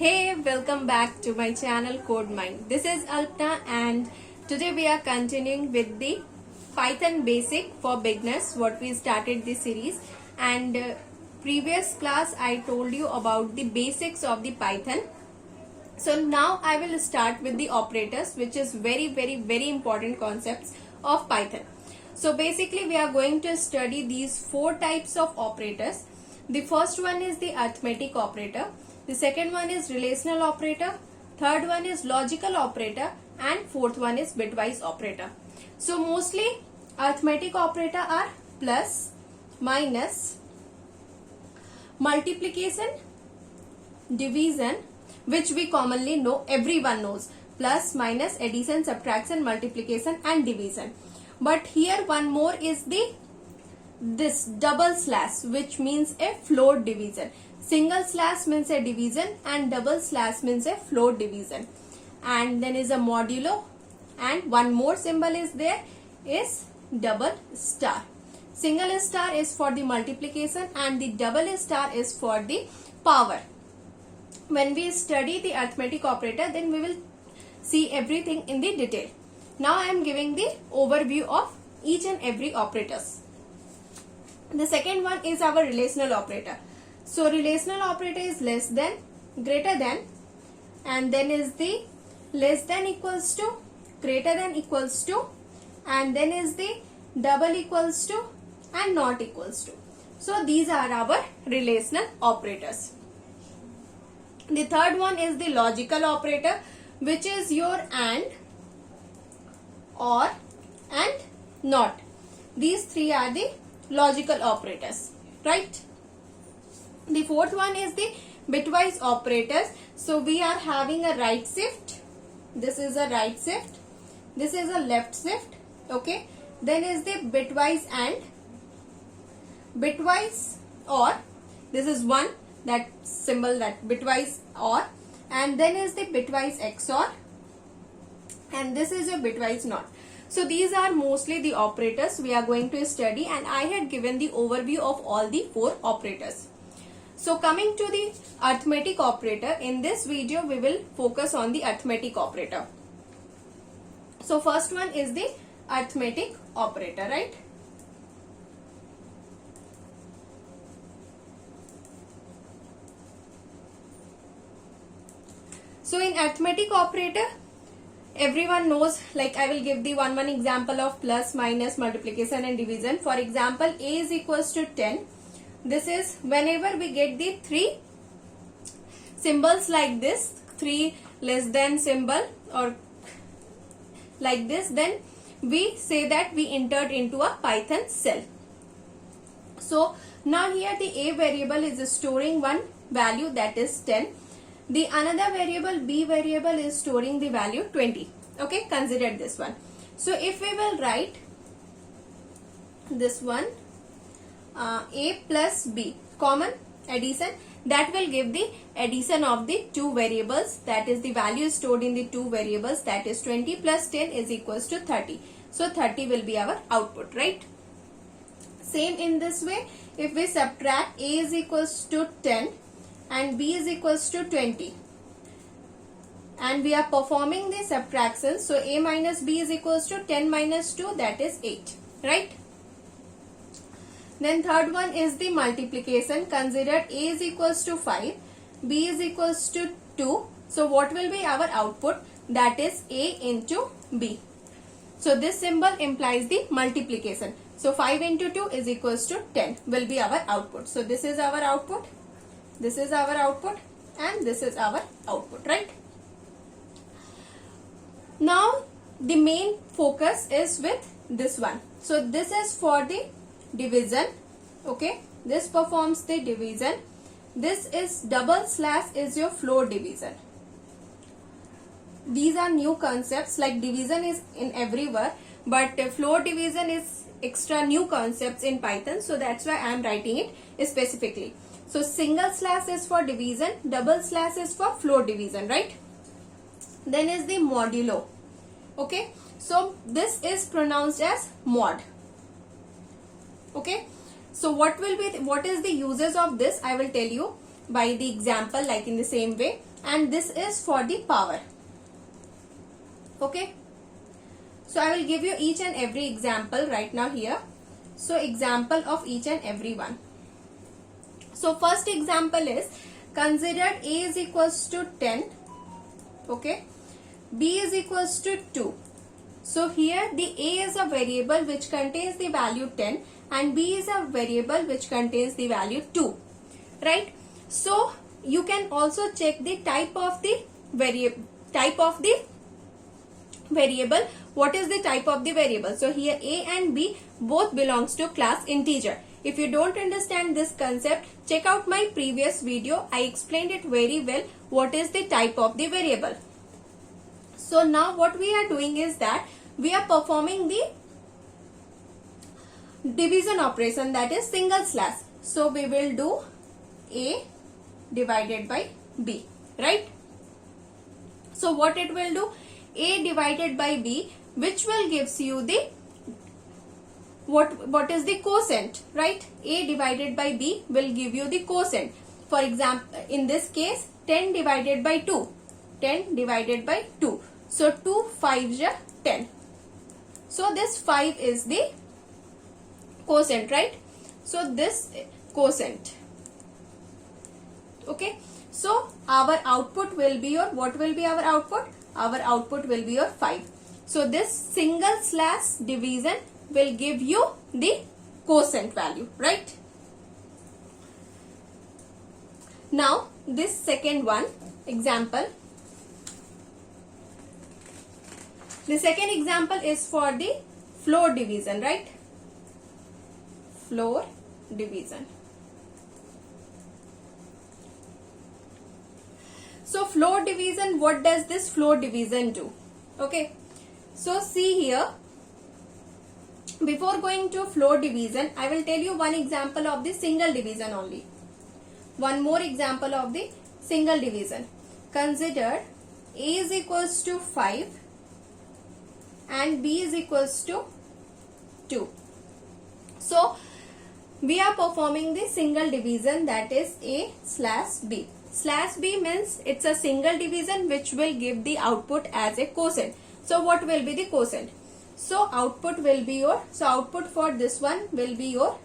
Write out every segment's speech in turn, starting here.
Hey, welcome back to my channel Code Mind. This is Alpna and today we are continuing with the Python basic for beginners what we started this series, and previous class I told you about the basics of the Python. So now I will start with the operators, which is very important concepts of Python. So basically we are going to study these four types of operators. The first one is the arithmetic operator. The second one is relational operator, third one is logical operator, and fourth one is bitwise operator. So mostly arithmetic operator are plus, minus, multiplication, division, which we commonly know, everyone knows, plus, minus, addition, subtraction, multiplication and division. But here one more is this double slash, which means a float division. Single slash means a division and double slash means a float division. And then is a modulo, and one more symbol is there, is double star. Single star is for the multiplication and the double star is for the power. When we study the arithmetic operator, then we will see everything in the detail. Now I am giving the overview of each and every operators. The second one is our relational operator. So relational operator is less than, greater than, and then is the less than equals to, greater than equals to, and then is the double equals to and not equals to. So these are our relational operators. The third one is the logical operator, which is your and, or, and not. These three are the logical operators, right? The fourth one is the bitwise operators. So we are having a right shift. This is a right shift. This is a left shift. Okay. Then is the bitwise and, bitwise or. This is one, that symbol, that bitwise or. And then is the bitwise XOR. And this is your bitwise NOT. So these are mostly the operators we are going to study, and I had given the overview of all the four operators. So coming to the arithmetic operator, in this video we will focus on the arithmetic operator. So first one is the arithmetic operator, right? So in arithmetic operator, everyone knows, like I will give the one example of plus, minus, multiplication and division. For example, A is equals to 10. This is whenever we get the three symbols like this, three less than symbol or like this, then we say that we entered into a Python cell. So now here the A variable is storing one value, that is 10. The another variable, B variable, is storing the value 20. Okay, consider this one. So if we will write this one, A plus B, common addition, that will give the addition of the two variables, that is the value stored in the two variables, that is 20 plus 10 is equals to 30. So 30 will be our output, right? Same in this way, if we subtract, A is equals to 10 and B is equals to 20, and we are performing the subtraction, so A minus B is equals to 10 minus 2, that is 8, right? Then third one is the multiplication. Consider A is equals to 5, B is equals to 2. So what will be our output? That is A into B. So this symbol implies the multiplication. So 5 into 2 is equals to 10 will be our output. So this is our output, this is our output, and this is our output, right? Now the main focus is with this one. So this is for the division. Okay, this performs the division. This is double slash is your float division. These are new concepts, like division is in everywhere, but float division is extra new concepts in Python, so that's why I am writing it specifically. So single slash is for division, double slash is for float division, right? Then is the modulo. Okay, so this is pronounced as mod. Okay, so what is the uses of this? I will tell you by the example, like in the same way. and this is for the power. Okay. So I will give you each and every example right now here. So example of each and every one. So first example is, consider A is equals to 10. Okay. B is equals to 2. So here the A is a variable which contains the value 10 and B is a variable which contains the value 2. Right. So you can also check the type of the variable. What is the type of the variable? So here A and B both belongs to class integer. If you don't understand this concept, check out my previous video. I explained it very well what is the type of the variable. So now what we are doing is that we are performing the division operation, that is single slash. So we will do A divided by B, right? So what it will do? A divided by B, which will gives you the what is the quotient, right? A divided by B will give you the quotient. For example, in this case 10 divided by 2. 10 divided by 2. So 2 5s are 10. So this 5 is the quotient, right? So this quotient. Okay. So our output will be your, what will be our output? Our output will be your 5. So this single slash division will give you the quotient value, right? Now this second one example. The second example is for the floor division, right? Floor division. So floor division, what does this floor division do? Okay. So see here, before going to floor division, I will tell you one example of the single division only. One more example of the single division. Consider A is equals to 5 and B is equals to 2. So we are performing the single division, that is A slash B. Slash B means it's a single division which will give the output as a quotient. So what will be the quotient? So output will be your, so output for this one will be your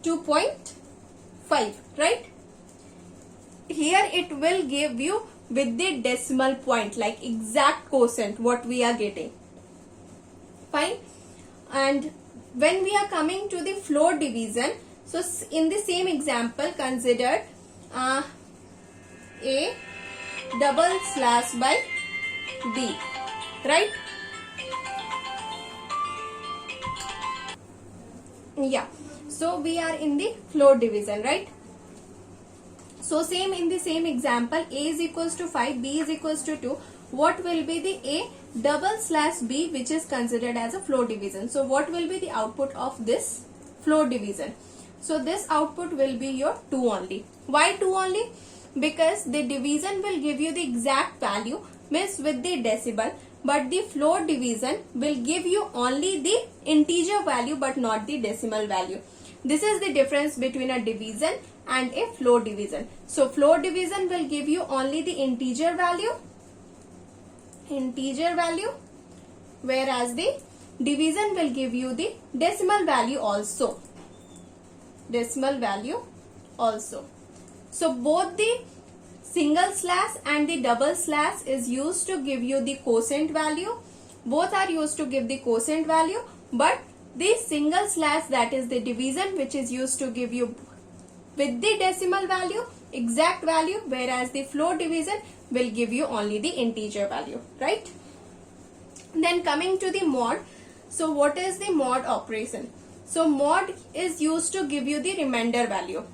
2.5, right? Here it will give you with the decimal point, like exact quotient what we are getting. Fine. And when we are coming to the floor division, so in the same example, consider A double slash by B, right? Yeah. So we are in the floor division, right? So same in the same example, A is equals to 5, B is equals to 2. What will be the A double slash B, which is considered as a floor division? So what will be the output of this floor division? So this output will be your 2 only. Why 2 only? Because the division will give you the exact value, means with the decimal, but the floor division will give you only the integer value but not the decimal value. This is the difference between a division and a floor division. So floor division will give you only the integer value, whereas the division will give you the decimal value also. So both the single slash and the double slash is used to give you the quotient value. Both are used to give the quotient value, but the single slash, that is the division, which is used to give you with the decimal value, exact value, whereas the floor division will give you only the integer value, right? Then coming to the mod. So what is the mod operation? So mod is used to give you the remainder value.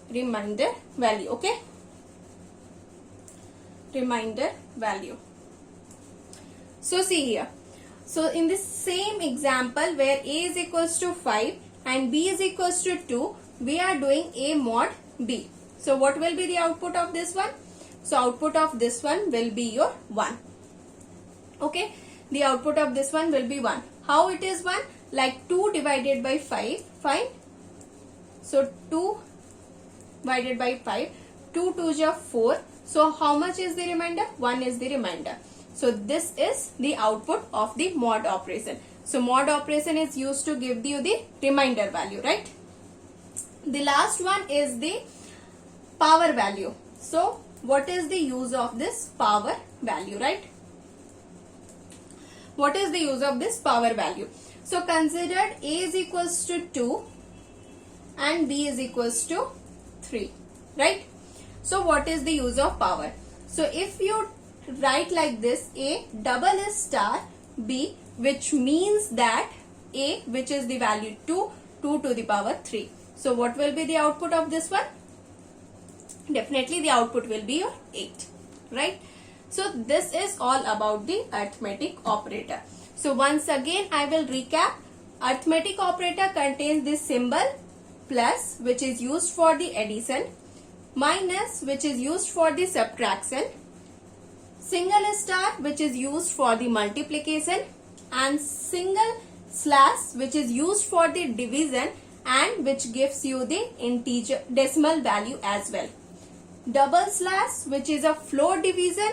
Okay? Remainder value. So see here. So in this same example where A is equals to 5 and B is equals to 2, we are doing A mod B. So what will be the output of this one? So output of this one will be your 1. Okay. The output of this one will be 1. How it is 1? Like 2 divided by 5. Fine. So 2 divided by 5. 2 2s are 4. So how much is the remainder? 1 is the remainder. So this is the output of the mod operation. So mod operation is used to give you the remainder value, right? The last one is the power value. So what is the use of this power value, right? What is the use of this power value? So consider A is equals to 2 and B is equals to 3, right? So what is the use of power? So if you write like this, A double is star B, which means that A, which is the value 2 to the power 3. So what will be the output of this one? Definitely the output will be your 8, right? So this is all about the arithmetic operator. So once again I will recap. Arithmetic operator contains this symbol plus, which is used for the addition, minus, which is used for the subtraction, single star, which is used for the multiplication, and single slash, which is used for the division and which gives you the integer decimal value as well. Double slash, which is a floor division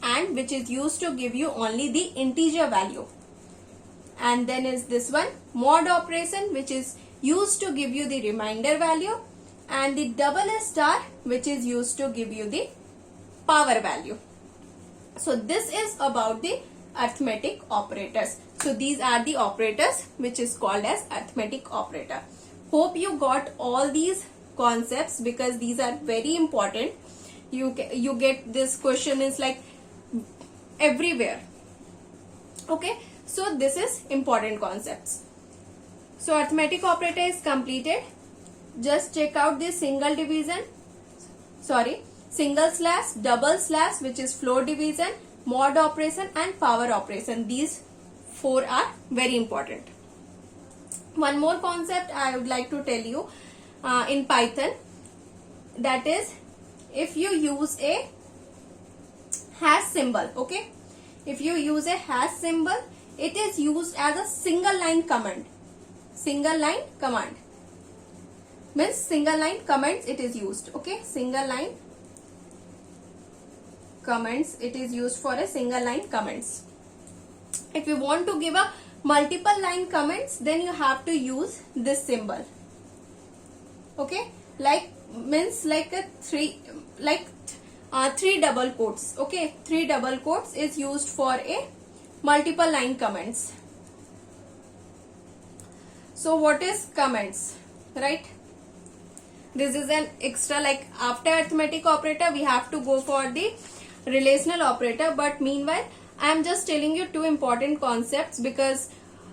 and which is used to give you only the integer value. And then is this one, mod operation, which is used to give you the remainder value, and the double star, which is used to give you the power value. So this is about the arithmetic operators. So these are the operators which is called as arithmetic operator. Hope you got all these concepts because these are very important. You get this question is like everywhere. Okay, so this is important concepts. So arithmetic operator is completed. Just check out this single slash, double slash, which is floor division, mod operation and power operation. These 4 are very important. One more concept I would like to tell you in Python, that is if you use a hash symbol, okay? If you use a hash symbol, it is used as a single line command. Single line command means single line commands it is used, okay? Single line commands, it is used for a single line commands. If you want to give a multiple line comments, then you have to use this symbol, okay? Like means like a three double quotes, okay? 3 double quotes is used for a multiple line comments. So what is comments, right? This is an extra, like after arithmetic operator we have to go for the relational operator, but meanwhile I am just telling you 2 important concepts, because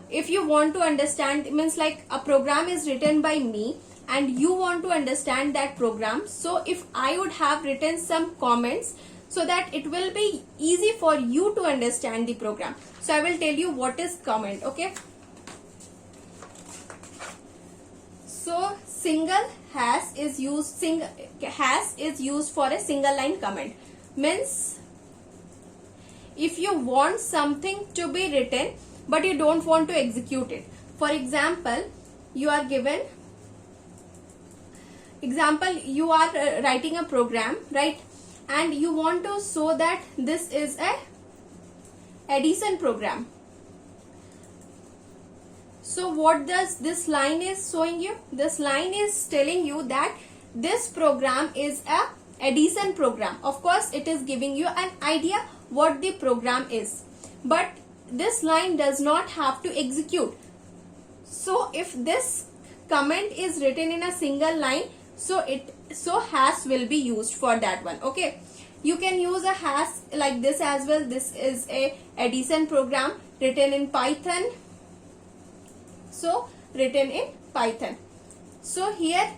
if you want to understand, means like a program is written by me and you want to understand that program, so if I would have written some comments so that it will be easy for you to understand the program. So I will tell you what is comment, okay? So single hash is used for a single line comment. Means if you want something to be written but you don't want to execute it. For example, you are given you are writing a program, right? And you want to show that this is a addition program. So what does this line is showing you? This line is telling you that this program is a addition program. Of course, it is giving you an idea what the program is, but this line does not have to execute. So if this comment is written in a single line, so hash will be used for that one, okay? You can use a hash like this as well. This is a addition program written in Python. So written in Python. So here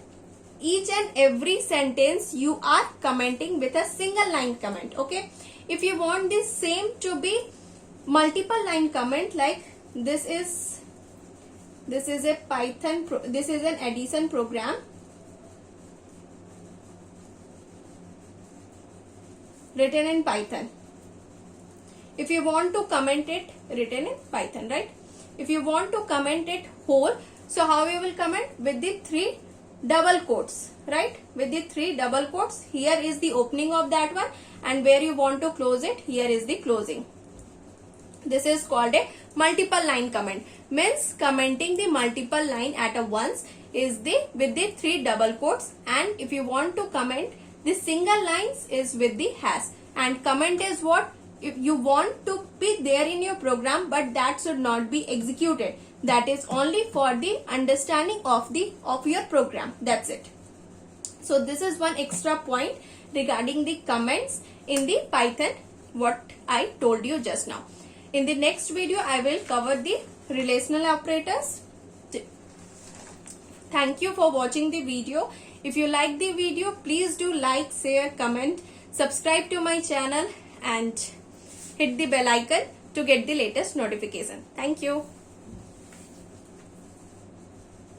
each and every sentence you are commenting with a single line comment, okay? If you want this same to be multiple line comment, like this is a Python this is an addition program written in Python. If you want to comment it written in Python, right? If you want to comment it whole, so how you will comment? With the 3 double quotes, right? With the 3 double quotes, here is the opening of that one, and where you want to close it, here is the closing. This is called a multiple line comment. Means commenting the multiple line at a once is the with the 3 double quotes, and if you want to comment the single lines is with the hash. And comment is what? If you want to be there in your program, but that should not be executed. That is only for the understanding of your program. That's it. So this is one extra point regarding the comments in the Python, what I told you just now. In the next video, I will cover the relational operators. Thank you for watching the video. If you like the video, please do like, share, comment, subscribe to my channel and hit the bell icon to get the latest notification. Thank you.